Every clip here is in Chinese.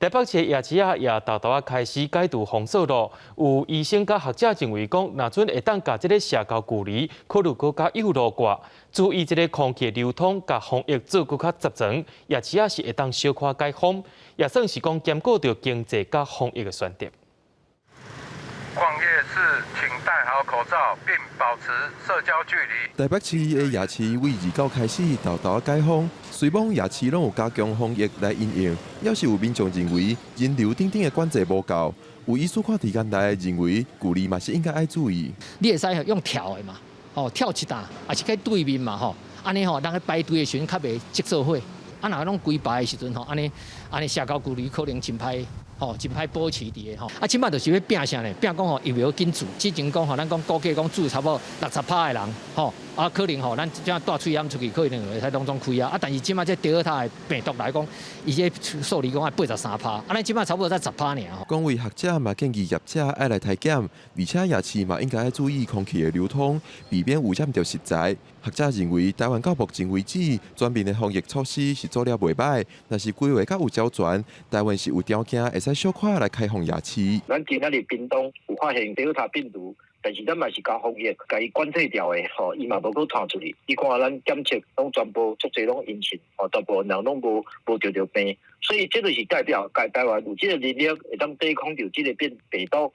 台北市夜市也豆豆开始解除封锁路，有医生甲学者认为讲，若准会当甲这个社交距离，考虑搁较有路挂，注意这个空气流通，甲防疫做搁较集中，夜市是会当小可解封，也算是讲兼顾到经济甲防疫的选择。逛夜市，请戴好口罩，并保持社交距离。台北市的夜市为29开始豆豆解封，虽往夜市拢有加强防疫来因应，要是有民众认为人流等等的管制无够，有医师看时间内认为距离嘛是应该爱注意。你会使用跳的嘛，跳一档，也是可对面嘛安尼人去排队的时阵较袂积做伙，若拢规排的时阵安尼社交距离可能真歹。真歹保持伫个即摆就是要拼啥呢？拼讲疫苗紧做，之前讲咱讲估计讲做差不多60%的人可能咱这样大喙炎出去，可能会使拢总开啊。但是即摆这第二塔的病毒来讲，伊这数字讲83%，咱即摆差不多才10%尔。讲为学者嘛建议业者爱来体检，而且夜市嘛应该爱注意空气的流通，避免污染到食材。学者认为，台湾到目前为止，全面的防疫措施是做了袂歹，但是规划较有周全，台湾是有条件会使小可来开放夜市。咱今仔日屏东有发现德尔塔病毒，但是咱嘛是甲防疫甲伊管制掉的，伊嘛无去传出去。你看咱检测拢全部足侪拢阴性，大部分人拢无得着病，所以这就是代表台湾有这个能力会当抵抗着这个病毒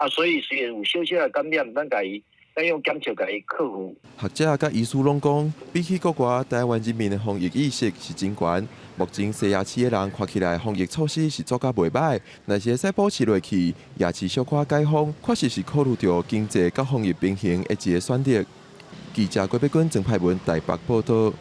所以虽然有小小的感染，咱用检测甲伊克服。学者甲医师拢讲，比起国外，台湾人民的防疫意识是真悬。目前西夜市的人看起来防疫措施是做甲袂歹，若是会使保持落去，夜市小可解封，确实是考虑到经济甲防疫平衡的一个选择。记者郭碧君、郑派文台北报道。